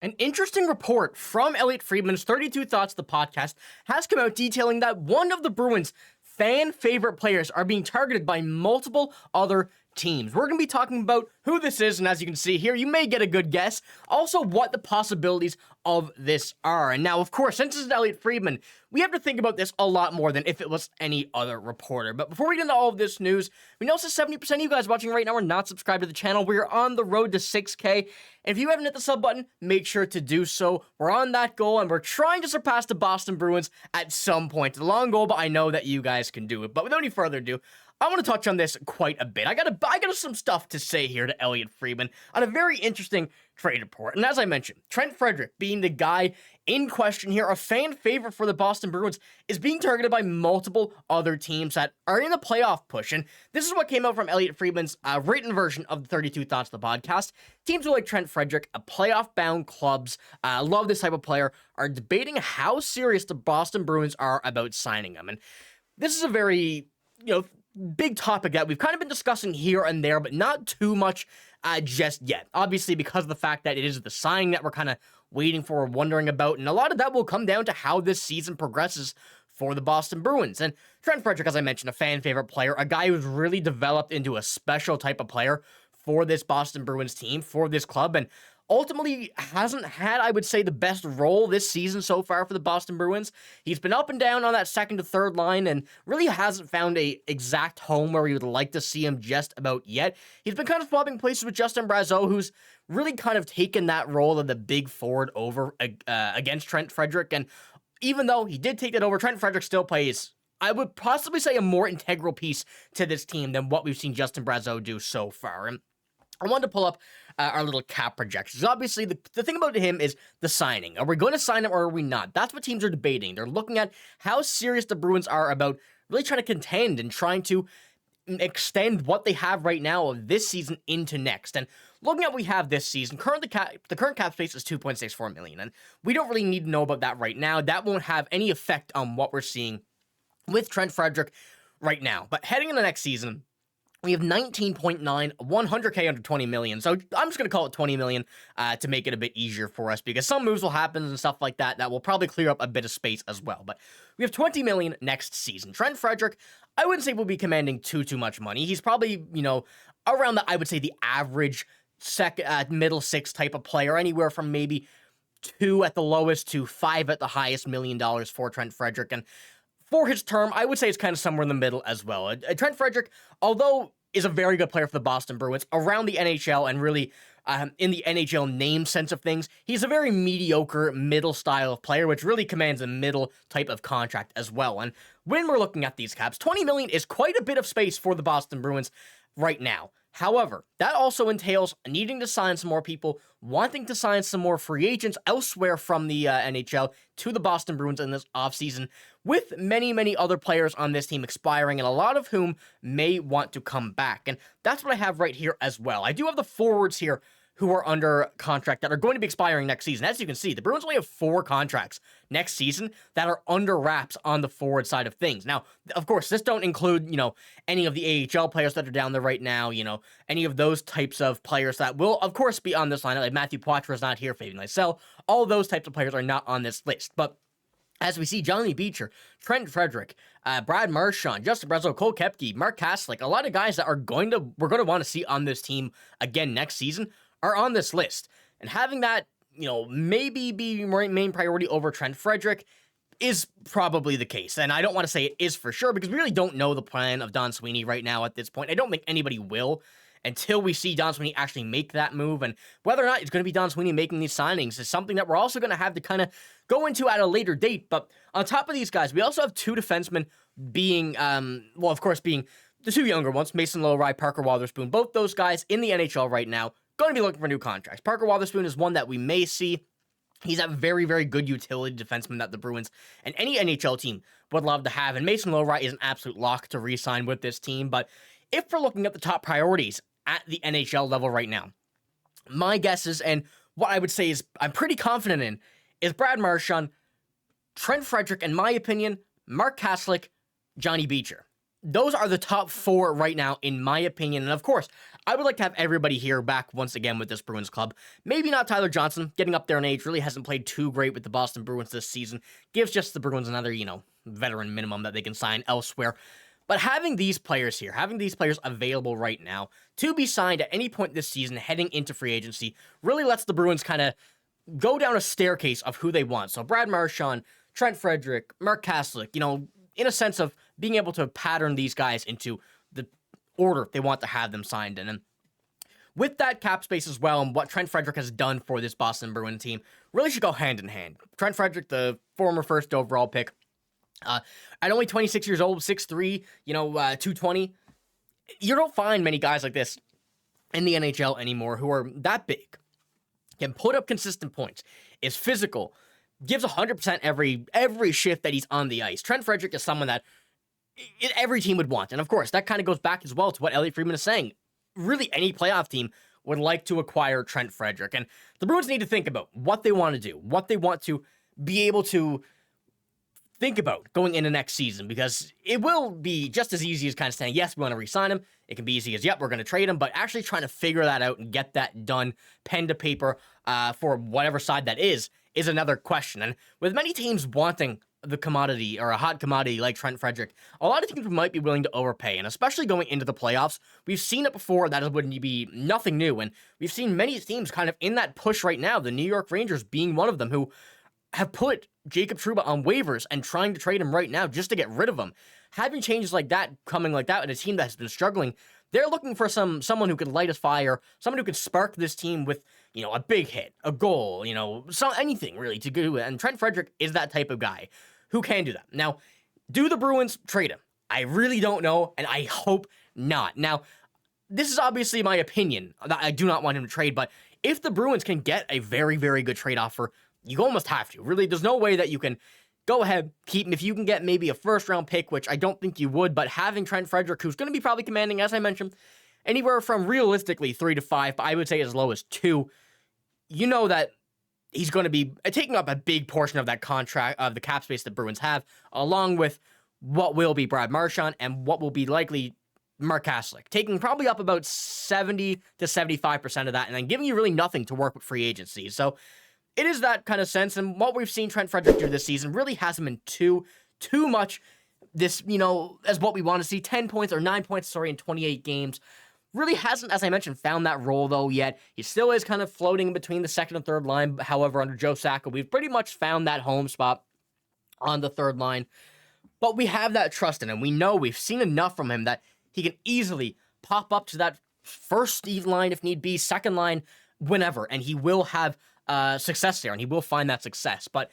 An interesting report from Elliotte Friedman's 32 Thoughts, the podcast, has come out detailing that one of the Bruins' fan favorite players are being targeted by multiple other teams. We're going to be talking about who this is, and as you can see here, you may get a good guess. Also, what the possibilities of this are. And now, of course, since this is Elliotte Friedman, we have to think about this a lot more than if it was any other reporter. But before we get into all of this news, we know 70% of you guys watching right now are not subscribed to the channel. We are on the road to 6K. And if you haven't hit the sub button, make sure to do so. We're on that goal, and we're trying to surpass the Boston Bruins at some point. It's a long goal, but I know that you guys can do it. But without any further ado, I want to touch on this quite a bit. I got some stuff to say here to Elliotte Friedman on a very interesting trade report. And as I mentioned, Trent Frederic being the guy in question here, a fan favorite for the Boston Bruins, is being targeted by multiple other teams that are in the playoff push. And this is what came out from Elliotte Friedman's written version of the 32 Thoughts of the podcast. Teams who like Trent Frederic, playoff-bound clubs, love this type of player, are debating how serious the Boston Bruins are about signing him. And this is a very, big topic that we've kind of been discussing here and there, but not too much just yet. Obviously, because of the fact that it is the signing that we're kind of waiting for, wondering about, and a lot of that will come down to how this season progresses for the Boston Bruins. And Trent Frederic, as I mentioned, a fan favorite player, a guy who's really developed into a special type of player for this Boston Bruins team, for this club, and ultimately hasn't had, I would say, the best role this season so far for the Boston Bruins. He's been up and down on that second to third line and really hasn't found a exact home where we would like to see him just about yet. He's been kind of swapping places with Justin Brazeau, who's really kind of taken that role of the big forward over against Trent Frederic. And even though he did take that over, Trent Frederic still plays, I would possibly say, a more integral piece to this team than what we've seen Justin Brazeau do so far. And I wanted to pull up our little cap projections. Obviously, the thing about him is the signing. Are we going to sign him or are we not? That's what teams are debating. They're looking at how serious the Bruins are about really trying to contend and trying to extend what they have right now of this season into next. And looking at what we have this season, the current cap space is $2.64 million, and we don't really need to know about that right now. That won't have any effect on what we're seeing with Trent Frederic right now. But heading into next season, we have 19.9, 100K under 20 million. So I'm just going to call it 20 million to make it a bit easier for us, because some moves will happen and stuff like that that will probably clear up a bit of space as well. But we have 20 million next season. Trent Frederic, I wouldn't say will be commanding too much money. He's probably, around the, I would say, the average middle six type of player, anywhere from maybe 2 at the lowest to 5 at the highest $1 million for Trent Frederic. And for his term, I would say it's kind of somewhere in the middle as well. Trent Frederic, although is a very good player for the Boston Bruins around the NHL and really in the NHL name sense of things, he's a very mediocre middle style of player, which really commands a middle type of contract as well. And when we're looking at these caps, 20 million is quite a bit of space for the Boston Bruins right now. However, that also entails needing to sign some more people, wanting to sign some more free agents elsewhere from the NHL to the Boston Bruins in this offseason, with many other players on this team expiring, and a lot of whom may want to come back. And that's what I have right here as well. I do have the forwards here who are under contract that are going to be expiring next season. As you can see, the Bruins only have 4 contracts next season that are under wraps on the forward side of things. Now, of course, this don't include, any of the AHL players that are down there right now, any of those types of players that will, of course, be on this lineup. Like Matthew Poitras is not here, Fabian Lysell. All those types of players are not on this list. But as we see, Johnny Beecher, Trent Frederic, Brad Marchand, Justin Brazeau, Cole Koepke, Mark Kastelik, a lot of guys that we're going to want to see on this team again next season are on this list. And having that, maybe be main priority over Trent Frederic is probably the case. And I don't want to say it is for sure, because we really don't know the plan of Don Sweeney right now at this point. I don't think anybody will until we see Don Sweeney actually make that move. And whether or not it's going to be Don Sweeney making these signings is something that we're also going to have to kind of go into at a later date. But on top of these guys, we also have 2 defensemen being, of course, being the 2 younger ones, Mason Lohrei, Parker Wotherspoon. Both those guys in the NHL right now going to be looking for new contracts. Parker Wotherspoon is one that we may see. He's a very good utility defenseman that the Bruins and any NHL team would love to have. And Mason Lohrei is an absolute lock to re-sign with this team. But if we're looking at the top priorities at the NHL level right now, my guess is, and what I would say is I'm pretty confident in, is Brad Marchand, Trent Frederic, in my opinion, Mark Kastelik, Johnny Beecher. those are the top 4 right now, in my opinion. And of course, I would like to have everybody here back once again with this Bruins club. Maybe not Tyler Johnson, getting up there in age, really hasn't played too great with the Boston Bruins this season. Gives just the Bruins another, veteran minimum that they can sign elsewhere. But having these players here, having these players available right now to be signed at any point this season heading into free agency, really lets the Bruins kind of go down a staircase of who they want. So Brad Marchand, Trent Frederic, Mark Kastelik, in a sense of being able to pattern these guys into the order they want to have them signed in. And with that cap space as well, and what Trent Frederic has done for this Boston Bruins team, really should go hand in hand. Trent Frederic, the former first overall pick, at only 26 years old, 6'3", 220, you don't find many guys like this in the NHL anymore who are that big, can put up consistent points, is physical, gives 100% every shift that he's on the ice. Trent Frederic is someone that every team would want. And of course, that kind of goes back as well to what Elliotte Friedman is saying. Really, any playoff team would like to acquire Trent Frederic. And the Bruins need to think about what they want to do, what they want to be able to think about going into next season, because it will be just as easy as kind of saying, yes, we want to re-sign him. It can be easy as, yep, we're going to trade him, but actually trying to figure that out and get that done, pen to paper, for whatever side that is another question. And with many teams wanting the commodity or a hot commodity like Trent Frederic, a lot of teams might be willing to overpay, and especially going into the playoffs, we've seen it before. That wouldn't be nothing new, and we've seen many teams kind of in that push right now, the New York Rangers being one of them, who have put Jacob Trouba on waivers and trying to trade him right now just to get rid of him. Having changes like that coming like that in a team that has been struggling, they're looking for someone who could light a fire, someone who could spark this team with, a big hit, a goal, anything really to do. And Trent Frederic is that type of guy who can do that. Now, do the Bruins trade him? I really don't know, and I hope not. Now, this is obviously my opinion. I do not want him to trade, but if the Bruins can get a very, very good trade offer, you almost have to. Really, there's no way that you can go ahead, keep him. If you can get maybe a first-round pick, which I don't think you would, but having Trent Frederic, who's going to be probably commanding, as I mentioned, anywhere from realistically 3 to 5, but I would say as low as 2, that he's going to be taking up a big portion of that contract, of the cap space the Bruins have, along with what will be Brad Marchand and what will be likely Mark Kastelik, taking probably up about 70 to 75% of that, and then giving you really nothing to work with free agency. So it is that kind of sense, and what we've seen Trent Frederic do this season really hasn't been too much this, as what we want to see. 10 points or 9 points, in 28 games. Really hasn't, as I mentioned, found that role, though, yet. He still is kind of floating between the second and third line. However, under Joe Sacco, we've pretty much found that home spot on the third line. But we have that trust in him. We know we've seen enough from him that he can easily pop up to that first line if need be, second line, whenever, and he will have success there, and he will find that success. But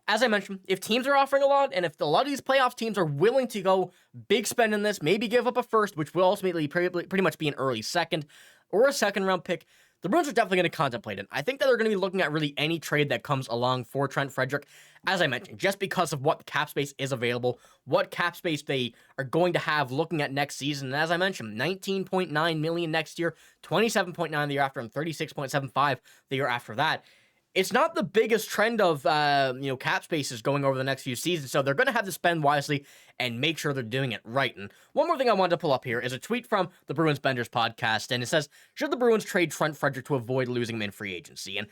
as I mentioned, if teams are offering a lot, and if a lot of these playoff teams are willing to go big spend in this, maybe give up a first, which will ultimately pretty much be an early second, or a second-round pick, the Bruins are definitely going to contemplate it. I think that they're going to be looking at really any trade that comes along for Trent Frederic, as I mentioned, just because of what cap space is available, what cap space they are going to have looking at next season. And as I mentioned, $19.9 million next year, $27.9 the year after, and $36.75 the year after that. It's not the biggest trend of cap spaces going over the next few seasons, so they're going to have to spend wisely and make sure they're doing it right. And one more thing I wanted to pull up here is a tweet from the Bruins Benders podcast, and it says, should the Bruins trade Trent Frederic to avoid losing him in free agency? And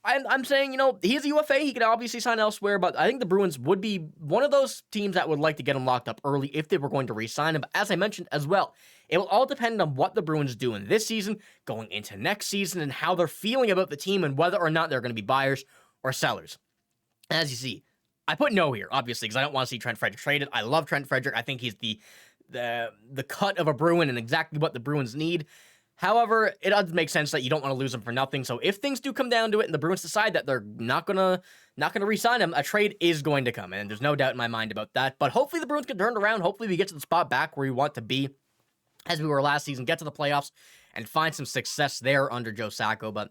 I'm saying, he's a UFA. He could obviously sign elsewhere, but I think the Bruins would be one of those teams that would like to get him locked up early if they were going to re-sign him. But as I mentioned as well, it will all depend on what the Bruins do in this season, going into next season, and how they're feeling about the team and whether or not they're going to be buyers or sellers. As you see, I put no here, obviously, because I don't want to see Trent Frederic traded. I love Trent Frederic. I think he's the cut of a Bruin and exactly what the Bruins need. However, it does make sense that you don't want to lose him for nothing. So if things do come down to it and the Bruins decide that they're not gonna re-sign him, a trade is going to come, and there's no doubt in my mind about that. But hopefully the Bruins can turn it around. Hopefully we get to the spot back where we want to be, as we were last season, get to the playoffs and find some success there under Joe Sacco. But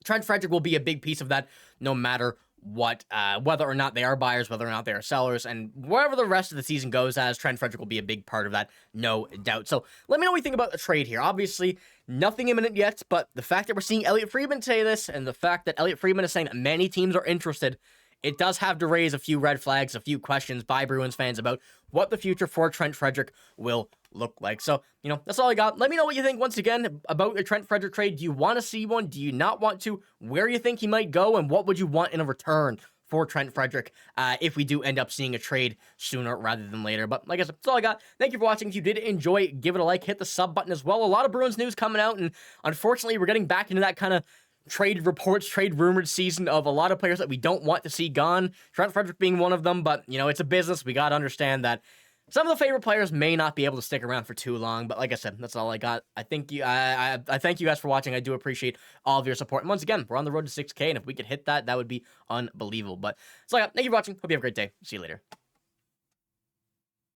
Trent Frederic will be a big piece of that, no matter what, whether or not they are buyers, whether or not they are sellers, and wherever the rest of the season goes, as Trent Frederic will be a big part of that, no doubt. So let me know what you think about the trade here. Obviously, nothing imminent yet, but the fact that we're seeing Elliotte Friedman say this, and the fact that Elliotte Friedman is saying that many teams are interested, it does have to raise a few red flags, a few questions by Bruins fans about what the future for Trent Frederic will look like. So, that's all I got. Let me know what you think once again about the Trent Frederic trade. Do you want to see one? Do you not want to? Where you think he might go? And what would you want in a return for Trent Frederic if we do end up seeing a trade sooner rather than later? But like I said, that's all I got. Thank you for watching. If you did enjoy, give it a like, hit the sub button as well. A lot of Bruins news coming out, and unfortunately, we're getting back into that kind of trade reports, trade rumored season of a lot of players that we don't want to see gone. Trent Frederic being one of them, but, it's a business. We got to understand that some of the favorite players may not be able to stick around for too long, but like I said, that's all I got. I thank you guys for watching. I do appreciate all of your support. And once again, we're on the road to 6K, and if we could hit that, that would be unbelievable. But that's all I got. Thank you for watching. Hope you have a great day. See you later.